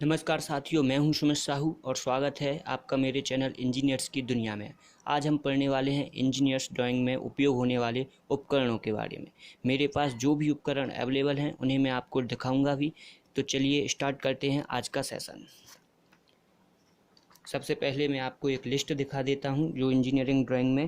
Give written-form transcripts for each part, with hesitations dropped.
नमस्कार साथियों, मैं हूं सुमित साहू और स्वागत है आपका मेरे चैनल इंजीनियर्स की दुनिया में। आज हम पढ़ने वाले हैं इंजीनियर्स ड्राइंग में उपयोग होने वाले उपकरणों के बारे में। मेरे पास जो भी उपकरण अवेलेबल हैं उन्हें मैं आपको दिखाऊंगा भी। तो चलिए स्टार्ट करते हैं आज का सेशन। सबसे पहले मैं आपको एक लिस्ट दिखा देता हूँ जो इंजीनियरिंग ड्राइंग में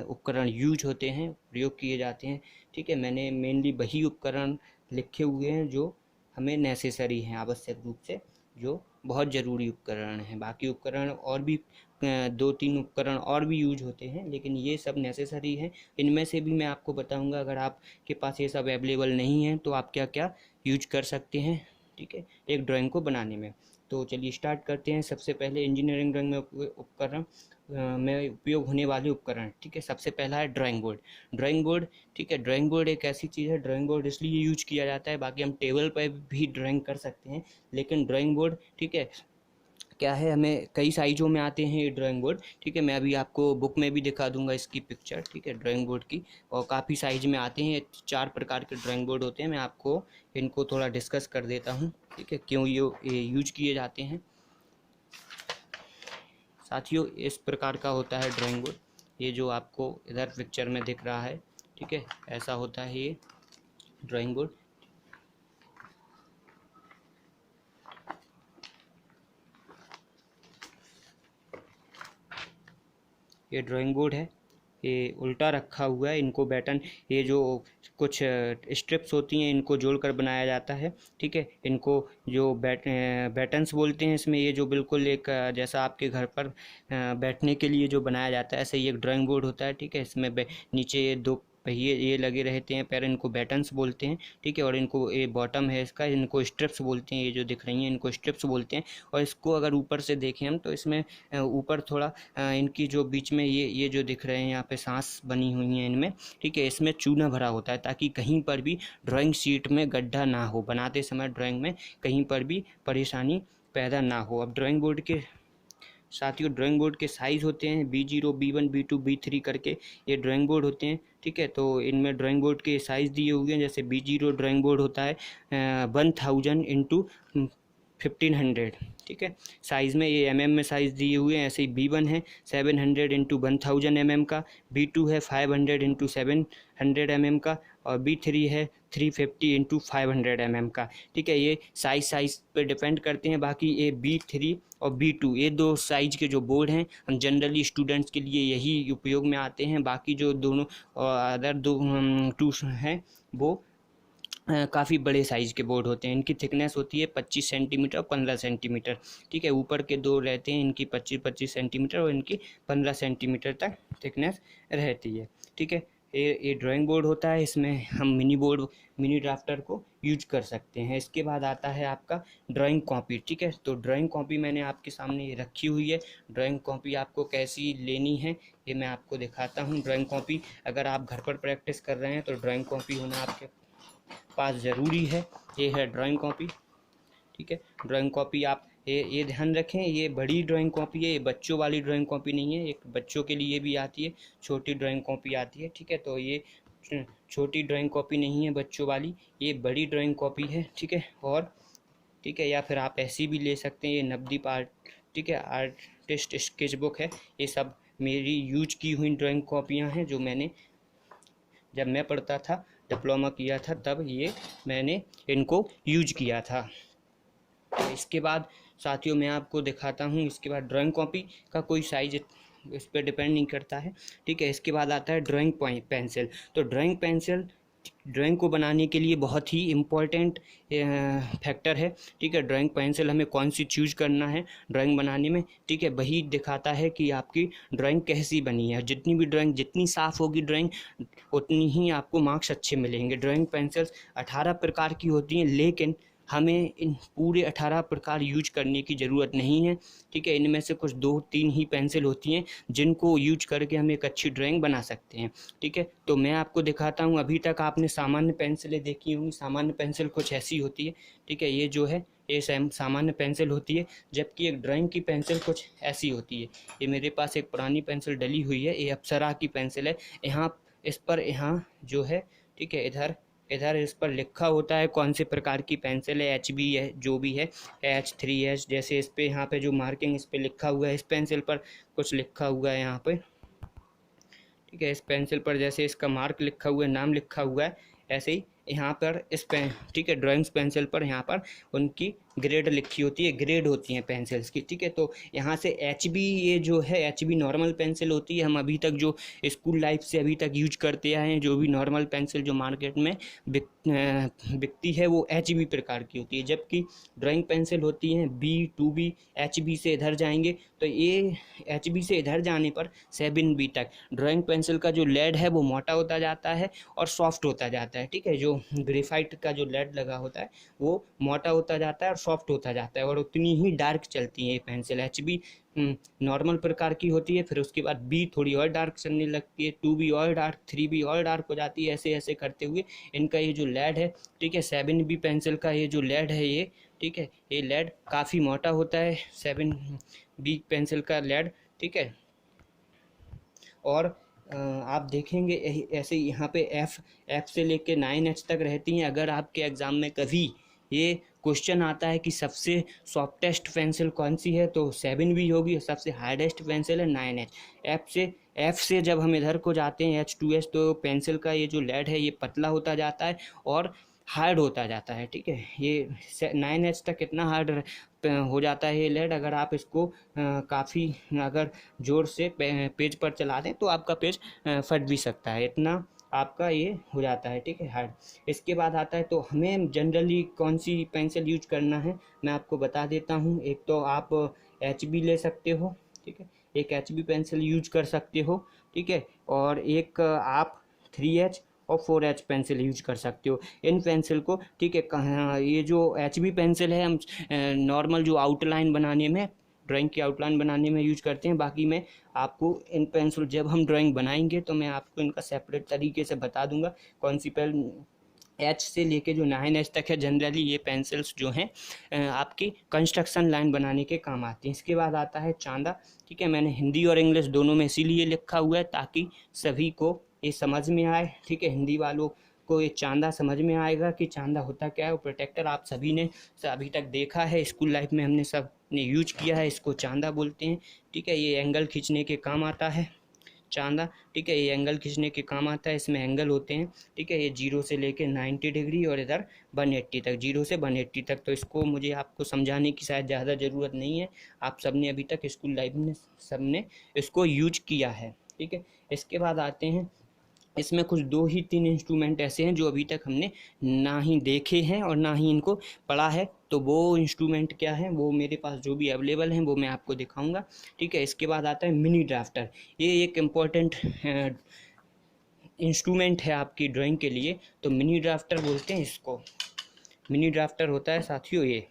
उपकरण यूज होते हैं, प्रयोग किए जाते हैं। ठीक है, मैंने मेनली वही उपकरण लिखे हुए हैं जो हमें नेसेसरी हैं, आवश्यक रूप से जो बहुत ज़रूरी उपकरण हैं। बाकी उपकरण और भी 2-3 उपकरण और भी यूज होते हैं, लेकिन ये सब नेसेसरी हैं। इनमें से भी मैं आपको बताऊंगा, अगर आपके पास ये सब अवेलेबल नहीं है तो आप क्या क्या यूज कर सकते हैं, ठीक है, एक ड्राइंग को बनाने में। तो चलिए स्टार्ट करते हैं। सबसे पहले इंजीनियरिंग ड्राइंग में उपकरण में उपयोग होने वाले उपकरण, ठीक है। सबसे पहला है ड्राइंग बोर्ड। ड्राइंग बोर्ड, ठीक है, ड्राइंग बोर्ड एक ऐसी चीज़ है, ड्राइंग बोर्ड इसलिए यूज किया जाता है, बाकी हम टेबल पर भी ड्राइंग कर सकते हैं, लेकिन ड्राइंग बोर्ड, ठीक है, क्या है, हमें कई साइज़ों में आते हैं ये ड्राइंग बोर्ड। ठीक है, मैं अभी आपको बुक में भी दिखा दूंगा इसकी पिक्चर, ठीक है, ड्राइंग बोर्ड की। और काफ़ी साइज़ में आते हैं, 4 प्रकार के ड्राइंग बोर्ड होते हैं। मैं आपको इनको थोड़ा डिस्कस कर देता हूँ, ठीक है, क्यों ये यूज किए जाते हैं। साथियों, इस प्रकार का होता है ड्राइंग बोर्ड, ये जो आपको इधर पिक्चर में दिख रहा है, ठीक है, ऐसा होता है ये ड्राइंग बोर्ड। ये ड्राइंग बोर्ड है, ये उल्टा रखा हुआ है, इनको बैटन, ये जो कुछ स्ट्रिप्स होती हैं इनको जोड़कर बनाया जाता है, ठीक है। इनको जो बैटन्स बोलते हैं इसमें, ये जो बिल्कुल एक जैसा आपके घर पर बैठने के लिए जो बनाया जाता है, ऐसे ही एक ड्राइंग बोर्ड होता है, ठीक है। इसमें नीचे ये 2 पहिए ये लगे रहते हैं, पैर, इनको बैटन्स बोलते हैं, ठीक है। और इनको ये बॉटम है इसका, इनको स्ट्रिप्स बोलते हैं, ये जो दिख रही हैं इनको स्ट्रिप्स बोलते हैं। और इसको अगर ऊपर से देखें हम तो इसमें ऊपर थोड़ा इनकी जो बीच में ये जो दिख रहे हैं यहाँ पे सांस बनी हुई हैं इनमें, ठीक है, इसमें चूना भरा होता है ताकि कहीं पर भी ड्राइंग शीट में गड्ढा ना हो, बनाते समय ड्राइंग में कहीं पर भी परेशानी पैदा ना हो। अब ड्राइंग बोर्ड के साथियों, ड्राइंग बोर्ड के साइज़ होते हैं B0, B1, B2, B3 करके ये ड्राइंग बोर्ड होते हैं, ठीक है। तो इनमें ड्राइंग बोर्ड के साइज़ दिए हुए हैं। जैसे B0 ड्राइंग बोर्ड होता है 1000 इंटू 1500, ठीक है, साइज़ में, ये mm में साइज़ दिए हुए हैं। ऐसे ही B1 है 700 इंटू 1000 mm का, B2 है 500 इंटू 700 mm का, और B3 है 350 इंटू 500 mm का, ठीक है। ये साइज़ पे डिपेंड करते हैं। बाकी ये B3 और B2 ये 2 साइज़ के जो बोर्ड हैं, हम जनरली स्टूडेंट्स के लिए यही उपयोग में आते हैं। बाकी जो दोनों अदर 2 हैं वो काफ़ी बड़े साइज़ के बोर्ड होते हैं। इनकी थिकनेस होती है 25 सेंटीमीटर और 15 सेंटीमीटर, ठीक है। ऊपर के 2 रहते हैं, इनकी 25-25 सेंटीमीटर और इनकी 15 सेंटीमीटर तक थिकनेस रहती है, ठीक है। ये ड्राइंग बोर्ड होता है, इसमें हम मिनी ड्राफ्टर को यूज कर सकते हैं। इसके बाद आता है आपका ड्राइंग कॉपी, ठीक है। तो ड्राइंग कॉपी मैंने आपके सामने ये रखी हुई है। ड्राइंग कॉपी आपको कैसी लेनी है ये मैं आपको दिखाता हूँ। ड्राइंग कॉपी अगर आप घर पर प्रैक्टिस कर रहे हैं तो ड्राइंग कॉपी होना आपके पास ज़रूरी है। ये है ड्राइंग कॉपी, ठीक है। ड्राइंग कॉपी आप ये ध्यान रखें, ये बड़ी ड्राइंग कॉपी है, ये बच्चों वाली ड्राइंग कॉपी नहीं है। एक बच्चों के लिए भी आती है, छोटी ड्राइंग कॉपी आती है, ठीक है। तो ये छोटी ड्राइंग कॉपी नहीं है बच्चों वाली, ये बड़ी ड्राइंग कॉपी है, ठीक है। और ठीक है, या फिर आप ऐसी भी ले सकते हैं, ये नवदीप आर्ट, ठीक है, आर्टिस्ट स्केच बुक है। ये सब मेरी यूज की हुई ड्राइंग कॉपियाँ हैं जो मैंने, जब मैं पढ़ता था, डिप्लोमा किया था, तब ये मैंने इनको यूज किया था। इसके बाद साथियों मैं आपको दिखाता हूँ, इसके बाद ड्राइंग कॉपी का कोई साइज इस पर डिपेंड नहीं करता है, ठीक है। इसके बाद आता है ड्राइंग पेंसिल। तो ड्राइंग पेंसिल ड्राइंग को बनाने के लिए बहुत ही इम्पोर्टेंट फैक्टर है, ठीक है। ड्राइंग पेंसिल हमें कौन सी चूज करना है ड्राइंग बनाने में, ठीक है, वही दिखाता है कि आपकी ड्राइंग कैसी बनी है। जितनी भी ड्राइंग, जितनी साफ़ होगी ड्राइंग, उतनी ही आपको मार्क्स अच्छे मिलेंगे। ड्राइंग पेंसिल्स 18 प्रकार की होती हैं, लेकिन हमें इन पूरे 18 प्रकार यूज करने की ज़रूरत नहीं है, ठीक है। इनमें से कुछ 2-3 ही पेंसिल होती हैं जिनको यूज करके हम एक अच्छी ड्राइंग बना सकते हैं, ठीक है। तो मैं आपको दिखाता हूँ। अभी तक आपने सामान्य पेंसिलें देखी होंगी। सामान्य पेंसिल कुछ ऐसी होती है, ठीक है, ये जो है ये सामान्य पेंसिल होती है, जबकि एक ड्राइंग की पेंसिल कुछ ऐसी होती है। ये मेरे पास एक पुरानी पेंसिल डली हुई है, ये अप्सरा की पेंसिल है। यहाँ इस पर यहाँ जो है, ठीक है, इधर इधर इस पर लिखा होता है कौन से प्रकार की पेंसिल है, HB है जो भी है, H3H, जैसे इस पे यहाँ पे जो मार्किंग इस पे लिखा हुआ है, इस पेंसिल पर कुछ लिखा हुआ है यहाँ पे, ठीक है। इस पेंसिल पर जैसे इसका मार्क लिखा हुआ है, नाम लिखा हुआ है, ऐसे ही यहाँ पर इस पेन, ठीक है, ड्राइंग्स पेंसिल पर यहाँ पर उनकी ग्रेड लिखी होती है, ग्रेड होती हैं पेंसिल्स की, ठीक है। तो यहाँ से HB, ये जो है HB नॉर्मल पेंसिल होती है। हम अभी तक जो स्कूल लाइफ से अभी तक यूज करते आए हैं, जो भी नॉर्मल पेंसिल जो मार्केट में बिकती है वो HB प्रकार की होती है, जबकि ड्राइंग पेंसिल होती हैं B, 2B। HB से इधर जाएंगे तो ये HB से इधर जाने पर 7B तक ड्राइंग पेंसिल का जो लेड है वो मोटा होता जाता है और सॉफ्ट होता जाता है, ठीक है। जो ग्रेफाइट का जो लेड लगा होता है वो मोटा होता जाता है और सॉफ्ट होता जाता है, और उतनी ही डार्क चलती है ये पेंसिल। HB नॉर्मल प्रकार की होती है, फिर उसके बाद B थोड़ी और डार्क चलने लगती है, 2B और डार्क, 3B और डार्क हो जाती है, ऐसे ऐसे करते हुए इनका ये जो लेड है, ठीक है, 7B पेंसिल का ये जो लेड है ये, ठीक है, ये लेड काफ़ी मोटा होता है 7B पेंसिल का लेड, ठीक है। और आप देखेंगे ऐसे यहाँ पे F से लेके 9H तक रहती हैं। अगर आपके एग्ज़ाम में कभी ये क्वेश्चन आता है कि सबसे सॉफ्टेस्ट पेंसिल कौन सी है, तो 7B होगी, और सबसे हार्डेस्ट पेंसिल है 9H। F से जब हम इधर को जाते हैं H2H, तो पेंसिल का ये जो लेड है ये पतला होता जाता है और हार्ड होता जाता है, ठीक है। ये 9H तक कितना हार्ड हो जाता है ये लेड, अगर आप इसको काफ़ी अगर ज़ोर से पेज पर चला दें तो आपका पेज फट भी सकता है, इतना आपका ये हो जाता है, ठीक है, हार्ड। इसके बाद आता है तो हमें जनरली कौन सी पेंसिल यूज करना है, मैं आपको बता देता हूँ। एक तो आप HB ले सकते हो, ठीक है, एक HB पेंसिल यूज कर सकते हो, ठीक है, और एक आप 3H और 4H पेंसिल यूज कर सकते हो इन पेंसिल को, ठीक है। कहाँ ये जो HB पेंसिल है हम नॉर्मल जो आउटलाइन बनाने में, ड्राइंग की आउटलाइन बनाने में यूज करते हैं। बाकी मैं आपको इन पेंसिल जब हम ड्राइंग बनाएंगे तो मैं आपको इनका सेपरेट तरीके से बता दूंगा कौन सी पेन H से लेके जो 9H तक है। जनरली ये पेंसिल्स जो हैं आपकी कंस्ट्रक्शन लाइन बनाने के काम आती हैं। इसके बाद आता है चांदा, ठीक है। मैंने हिंदी और इंग्लिश दोनों में इसीलिए लिखा हुआ है ताकि सभी को ये समझ में आए, ठीक है। हिंदी वालों को ये चांदा समझ में आएगा कि चांदा होता क्या है। वो प्रोटेक्टर आप सभी ने अभी तक देखा है, स्कूल लाइफ में हमने सब ने यूज किया है, इसको चांदा बोलते हैं, ठीक है। ये एंगल खींचने के काम आता है चांदा, ठीक है, ये एंगल खींचने के काम आता है। इसमें एंगल होते हैं, ठीक है, ये 0 से लेके 90 डिग्री और इधर 180 तक, 0 से 180 तक। तो इसको मुझे आपको समझाने की शायद ज़्यादा ज़रूरत नहीं है, आप सबने अभी तक स्कूल लाइफ में सबने इसको यूज किया है, ठीक है। इसके बाद आते हैं, इसमें कुछ 2 ही 3 इंस्ट्रूमेंट ऐसे हैं जो अभी तक हमने ना ही देखे हैं और ना ही इनको पढ़ा है। तो वो इंस्ट्रूमेंट क्या है, वो मेरे पास जो भी अवेलेबल हैं वो मैं आपको दिखाऊंगा, ठीक है। इसके बाद आता है मिनी ड्राफ्टर। ये एक इम्पॉर्टेंट इंस्ट्रूमेंट है आपकी ड्राइंग के लिए, तो मिनी ड्राफ्टर बोलते हैं इसको। मिनी ड्राफ्टर होता है साथियों ये,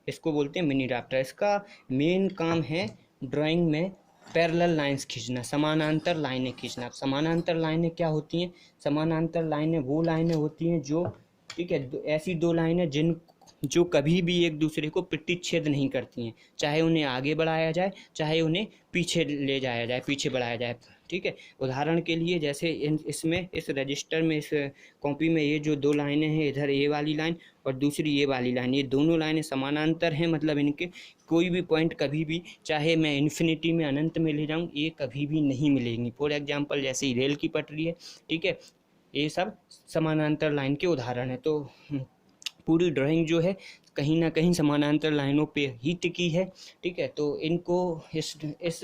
इसको बोलते हैं मिनी ड्राफ्टर। इसका मेन काम है ड्राइंग में पैरेलल लाइंस खींचना, समानांतर लाइनें खींचना। समानांतर लाइनें क्या होती हैं, समानांतर लाइनें वो लाइनें होती हैं जो, ठीक है, ऐसी 2 लाइनें जो कभी भी एक दूसरे को प्रतिच्छेद नहीं करती हैं, चाहे उन्हें आगे बढ़ाया जाए चाहे उन्हें पीछे ले जाया जाए, पीछे बढ़ाया जाए, ठीक है। उदाहरण के लिए जैसे इसमें इस रजिस्टर में, इस कॉपी में ये जो 2 लाइनें हैं, इधर ये वाली लाइन और दूसरी ये वाली लाइन, ये दोनों लाइनें समानांतर हैं, मतलब इनके कोई भी पॉइंट कभी भी, चाहे मैं इन्फिनिटी में अनंत में ले जाऊँ, ये कभी भी नहीं मिलेंगी। फॉर एग्जाम्पल जैसे ही रेल की पटरी है, ठीक है, ये सब समानांतर लाइन के उदाहरण है। तो पूरी ड्राइंग जो है कहीं ना कहीं समानांतर लाइनों पे ही टिकी है, ठीक है। तो इनको इस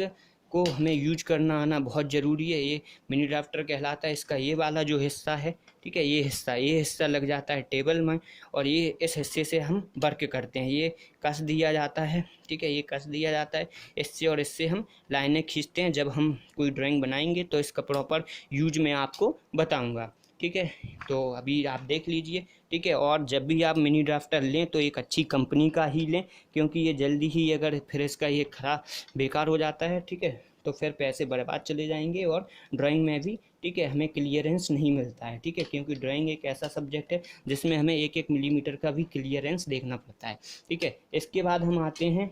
को हमें यूज करना आना बहुत ज़रूरी है। ये मिनी ड्राफ्टर कहलाता है। इसका ये वाला जो हिस्सा है, ठीक है, ये हिस्सा लग जाता है टेबल में, और ये इस हिस्से से हम वर्क करते हैं, ये कस दिया जाता है, ठीक है, ये कस दिया जाता है। इससे और इससे हम लाइनें खींचते हैं। जब हम कोई ड्राइंग बनाएंगे तो इसका प्रॉपर यूज मैं आपको बताऊँगा, ठीक है। तो अभी आप देख लीजिए, ठीक है। और जब भी आप मिनी ड्राफ्टर लें तो एक अच्छी कंपनी का ही लें, क्योंकि ये जल्दी ही अगर फिर इसका ये खराब बेकार हो जाता है, ठीक है, तो फिर पैसे बर्बाद चले जाएंगे और ड्राइंग में भी, ठीक है, हमें क्लियरेंस नहीं मिलता है, ठीक है। क्योंकि ड्राइंग एक ऐसा सब्जेक्ट है जिसमें हमें 1-1 मिलीमीटर का भी क्लियरेंस देखना पड़ता है, ठीक है। इसके बाद हम आते हैं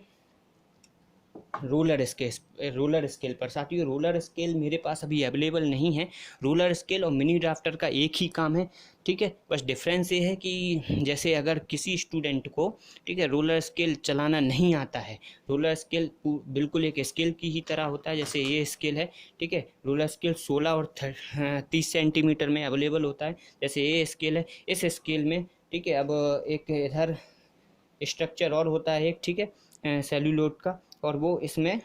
रोलर स्केल पर। साथियों रोलर स्केल मेरे पास अभी अवेलेबल नहीं है। रोलर स्केल और मिनी ड्राफ्टर का एक ही काम है, ठीक है। बस डिफरेंस ये है कि जैसे अगर किसी स्टूडेंट को, ठीक है, रोलर स्केल चलाना नहीं आता है, रोलर स्केल बिल्कुल एक स्केल की ही तरह होता है, जैसे ये स्केल है, ठीक है। रोलर स्केल 16 और 30 सेंटीमीटर में अवेलेबल होता है, जैसे ये स्केल है। इस स्केल में, ठीक है, अब एक इधर स्ट्रक्चर और होता है एक, ठीक है, सेल्यूलोड का, और वो इसमें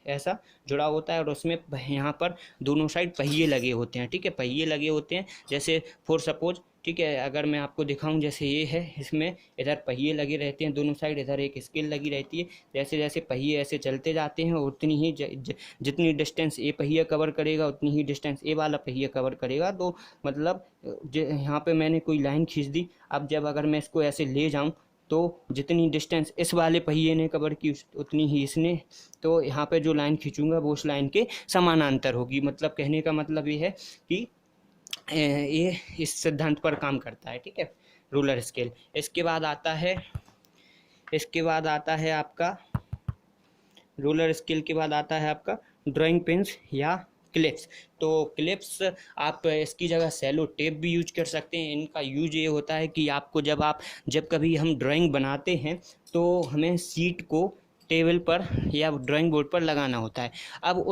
ऐसा जुड़ा होता है, और उसमें यहाँ पर दोनों साइड पहिए लगे होते हैं, ठीक है, पहिए लगे होते हैं। जैसे फॉर सपोज, ठीक है, अगर मैं आपको दिखाऊं, जैसे ये है, इसमें इधर पहिए लगे रहते हैं दोनों साइड, इधर एक स्केल लगी रहती है। जैसे जैसे पहिए ऐसे चलते जाते हैं, उतनी ही जितनी डिस्टेंस ए पहिया कवर करेगा उतनी ही डिस्टेंस ए वाला पहिया कवर करेगा। तो मतलब यहाँ पे मैंने कोई लाइन खींच दी, अब जब अगर मैं इसको ऐसे ले जाऊँ तो जितनी डिस्टेंस इस वाले पहिए ने कवर की उतनी ही इसने, तो यहाँ पे जो लाइन खींचूंगा वो उस लाइन के समानांतर होगी। मतलब कहने का मतलब ये है कि ये इस सिद्धांत पर काम करता है, ठीक है, रोलर स्केल। इसके बाद आता है आपका रोलर स्केल के बाद आता है आपका ड्राइंग पेन्स या क्लिप्स। तो क्लिप्स आप इसकी जगह सेलो टेप भी यूज कर सकते हैं। इनका यूज ये होता है कि आपको जब कभी हम ड्राइंग बनाते हैं तो हमें सीट को टेबल पर या ड्राइंग बोर्ड पर लगाना होता है। अब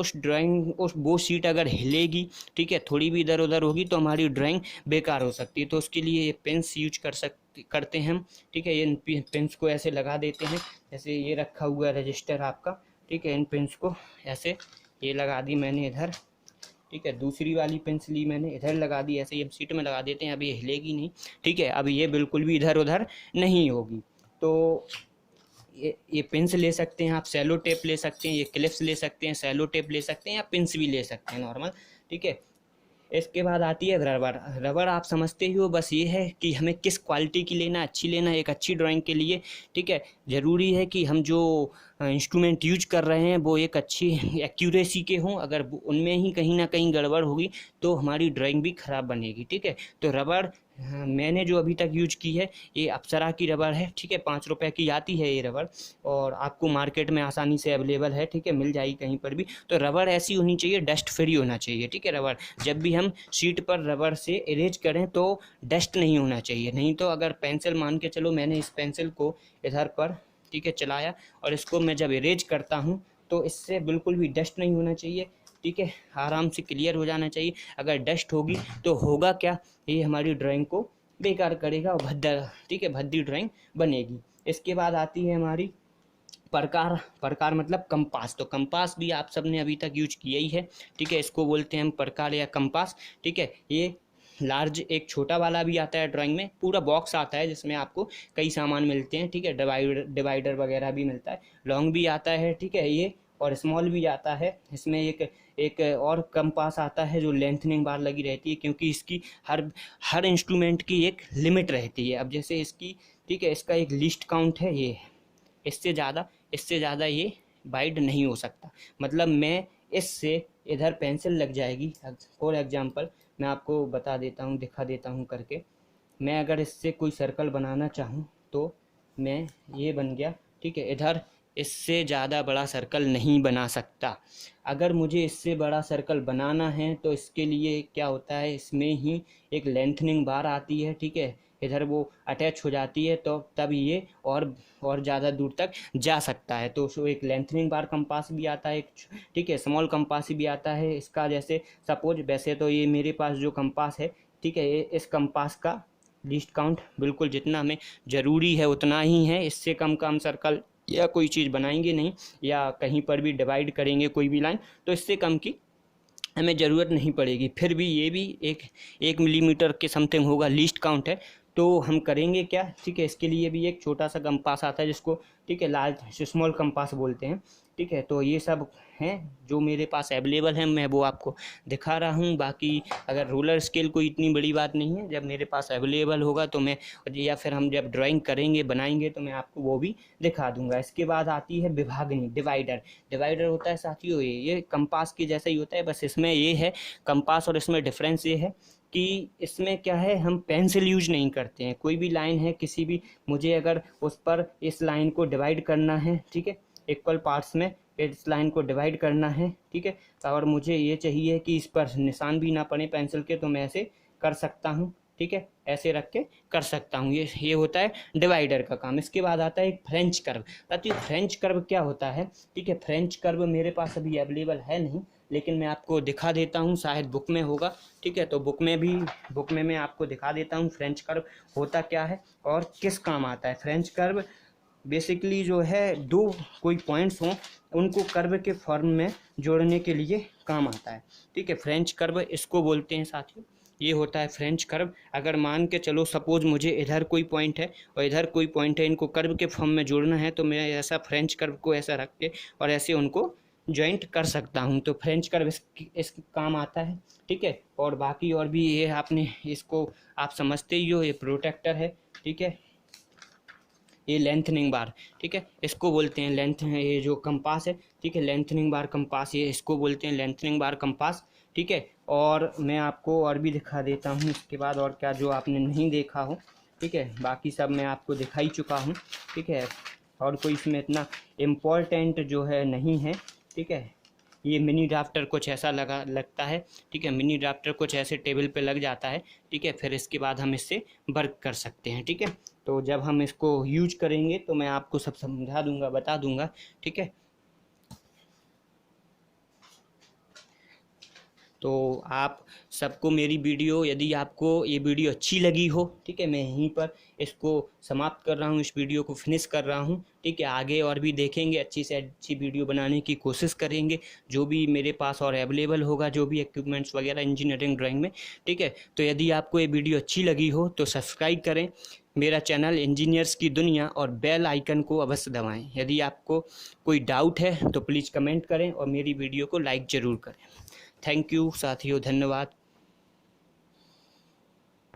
वो सीट अगर हिलेगी, ठीक है, थोड़ी भी इधर उधर होगी तो हमारी ड्राइंग बेकार हो सकती है। तो उसके लिए ये पेन्स यूज करते हैं हम, ठीक है। ये पेन्स को ऐसे लगा देते हैं, जैसे ये रखा हुआ है रजिस्टर आपका, ठीक है। इन पेन्स को ऐसे ये लगा दी मैंने इधर, ठीक है। दूसरी वाली पेंसिल ली मैंने इधर लगा दी, ऐसे ये सीट में लगा देते हैं। अब ये हिलेगी नहीं, ठीक है, अब ये बिल्कुल भी इधर उधर नहीं होगी। तो ये पिंस ले सकते हैं आप, सेलो टेप ले सकते हैं, ये क्लिप्स ले सकते हैं, सेलो टेप ले सकते हैं, या पिंस भी ले सकते हैं नॉर्मल, ठीक है। इसके बाद आती है रबर। रबर आप समझते ही हो, बस ये है कि हमें किस क्वालिटी की लेना, अच्छी लेना, एक अच्छी ड्राइंग के लिए, ठीक है। ज़रूरी है कि हम जो इंस्ट्रूमेंट यूज कर रहे हैं वो एक अच्छी एक्यूरेसी के हों। अगर उनमें ही कहीं ना कहीं गड़बड़ होगी तो हमारी ड्राइंग भी ख़राब बनेगी, ठीक है। तो रबर मैंने जो अभी तक यूज की है ये अप्सरा की रबर है, ठीक है। 5 रुपये की आती है ये रबर, और आपको मार्केट में आसानी से अवेलेबल है, ठीक है, मिल जाएगी कहीं पर भी। तो रबर ऐसी होनी चाहिए, डस्ट फ्री होना चाहिए, ठीक है। रबर जब भी हम शीट पर रबर से इरेज करें तो डस्ट नहीं होना चाहिए। नहीं तो अगर पेंसिल, मान के चलो मैंने इस पेंसिल को इधर पर, ठीक है, चलाया, और इसको मैं जब इरेज करता हूँ तो इससे बिल्कुल भी डस्ट नहीं होना चाहिए, ठीक है, आराम से क्लियर हो जाना चाहिए। अगर डस्ट होगी तो होगा क्या, ये हमारी ड्राइंग को बेकार करेगा और ठीक है, भद्दी ड्राइंग बनेगी। इसके बाद आती है हमारी प्रकार मतलब कंपास। तो कंपास भी आप सबने अभी तक यूज किया ही है, ठीक है। इसको बोलते हैं हम प्रकार या कंपास, ठीक है। ये लार्ज एक छोटा वाला भी आता है ड्राइंग में, पूरा बॉक्स आता है जिसमें आपको कई सामान मिलते हैं, ठीक है। डिवाइडर वगैरह भी मिलता है, लॉन्ग भी आता है, ठीक है, ये, और स्मॉल भी आता है। इसमें एक और कंपास आता है जो लेंथनिंग बार लगी रहती है, क्योंकि इसकी हर इंस्ट्रूमेंट की एक लिमिट रहती है। अब जैसे इसकी, ठीक है, इसका एक लिस्ट काउंट है, ये इससे ज़्यादा ये वाइड नहीं हो सकता। मतलब मैं इससे इधर पेंसिल लग जाएगी, फॉर एग्जांपल मैं आपको बता देता हूँ, दिखा देता हूँ करके। मैं अगर इससे कोई सर्कल बनाना चाहूँ तो मैं, ये बन गया, ठीक है। इधर इससे ज़्यादा बड़ा सर्कल नहीं बना सकता। अगर मुझे इससे बड़ा सर्कल बनाना है तो इसके लिए क्या होता है, इसमें ही एक लेंथनिंग बार आती है, ठीक है, इधर वो अटैच हो जाती है, तो तब ये और ज़्यादा दूर तक जा सकता है। तो उसको एक लेंथनिंग बार कंपास भी आता है, ठीक है, स्मॉल कंपास भी आता है इसका। जैसे सपोज, वैसे तो ये मेरे पास जो कंपास है, ठीक है, ये इस कंपास का लिस्ट काउंट बिल्कुल जितना हमें ज़रूरी है उतना ही है। इससे कम सर्कल या कोई चीज़ बनाएंगे नहीं, या कहीं पर भी डिवाइड करेंगे कोई भी लाइन, तो इससे कम की हमें ज़रूरत नहीं पड़ेगी। फिर भी ये भी एक मिलीमीटर के समथिंग होगा, लीस्ट काउंट है। तो हम करेंगे क्या, ठीक है, इसके लिए भी एक छोटा सा कंपास आता है जिसको, ठीक है, लार्ज स्मॉल कंपास बोलते हैं, ठीक है। तो ये सब हैं जो मेरे पास अवेलेबल हैं, मैं वो आपको दिखा रहा हूँ। बाकी अगर रोलर स्केल कोई इतनी बड़ी बात नहीं है, जब मेरे पास अवेलेबल होगा तो मैं, या फिर हम जब ड्राइंग करेंगे, बनाएंगे, तो मैं आपको वो भी दिखा दूंगा। इसके बाद आती है विभागनी, डिवाइडर होता है साथियों, ये कंपास की जैसा ही होता है, बस इसमें ये है, कंपास और इसमें डिफरेंस ये है कि इसमें क्या है, हम पेंसिल यूज नहीं करते हैं। कोई भी लाइन है किसी भी, मुझे अगर उस पर इस लाइन को डिवाइड करना है, ठीक है, इक्वल पार्ट्स में इस लाइन को डिवाइड करना है, ठीक है। और मुझे ये चाहिए कि इस पर निशान भी ना पड़े पेंसिल के, तो मैं ऐसे कर सकता हूँ, ठीक है, ऐसे रख के कर सकता हूँ। ये होता है डिवाइडर का काम। इसके बाद आता है एक फ्रेंच कर्व। ताकि फ्रेंच कर्व क्या होता है, ठीक है। फ्रेंच कर्व मेरे पास अभी अवेलेबल है नहीं, लेकिन मैं आपको दिखा देता हूँ, शायद बुक में होगा, ठीक है। तो बुक में मैं आपको दिखा देता हूँ फ्रेंच कर्व होता क्या है और किस काम आता है। फ्रेंच कर्व बेसिकली जो है दो कोई पॉइंट्स हों उनको कर्व के फॉर्म में जोड़ने के लिए काम आता है, ठीक है। फ्रेंच कर्व इसको बोलते हैं साथियों, ये होता है फ्रेंच कर्व। अगर मान के चलो सपोज मुझे इधर कोई पॉइंट है और इधर कोई पॉइंट है, इनको कर्व के फॉर्म में जोड़ना है, तो मैं ऐसा फ्रेंच कर्व को ऐसा रख के और ऐसे उनको जॉइंट कर सकता हूँ। तो फ्रेंच कर्व इस काम आता है, ठीक है। और बाकी और भी ये आपने इसको आप समझते ही हो, ये प्रोटेक्टर है, ठीक है। ये लेंथनिंग बार, ठीक है, इसको बोलते हैं लेंथ। ये जो कंपास है, ठीक है, लेंथनिंग बार कंपास, ये इसको बोलते हैं लेंथनिंग बार कंपास, ठीक है। और मैं आपको और भी दिखा देता हूँ इसके बाद और क्या जो आपने नहीं देखा हो, ठीक है। बाकी सब मैं आपको दिखा ही चुका हूँ, ठीक है। और कोई इसमें इतना इम्पोर्टेंट जो है नहीं है, ठीक है। ये मिनी ड्राफ्टर कुछ ऐसा लगता है, ठीक है। मिनी ड्राफ्टर कुछ ऐसे टेबल पे लग जाता है, ठीक है। फिर इसके बाद हम इससे वर्क कर सकते हैं, ठीक है। तो जब हम इसको यूज करेंगे तो मैं आपको सब समझा दूंगा, बता दूंगा, ठीक है। तो आप सबको मेरी वीडियो, यदि आपको ये वीडियो अच्छी लगी हो, ठीक है, मैं यहीं पर इसको समाप्त कर रहा हूँ, इस वीडियो को फिनिश कर रहा हूँ, ठीक है। आगे और भी देखेंगे, अच्छी से अच्छी वीडियो बनाने की कोशिश करेंगे, जो भी मेरे पास और अवेलेबल होगा, जो भी इक्विपमेंट्स वगैरह इंजीनियरिंग ड्राइंग में, ठीक है। तो यदि आपको ये वीडियो अच्छी लगी हो तो सब्सक्राइब करें मेरा चैनल इंजीनियर्स की दुनिया और बेल आइकन को अवश्य दबाएं। यदि आपको कोई डाउट है तो प्लीज़ कमेंट करें और मेरी वीडियो को लाइक ज़रूर करें। थैंक यू साथियों, धन्यवाद।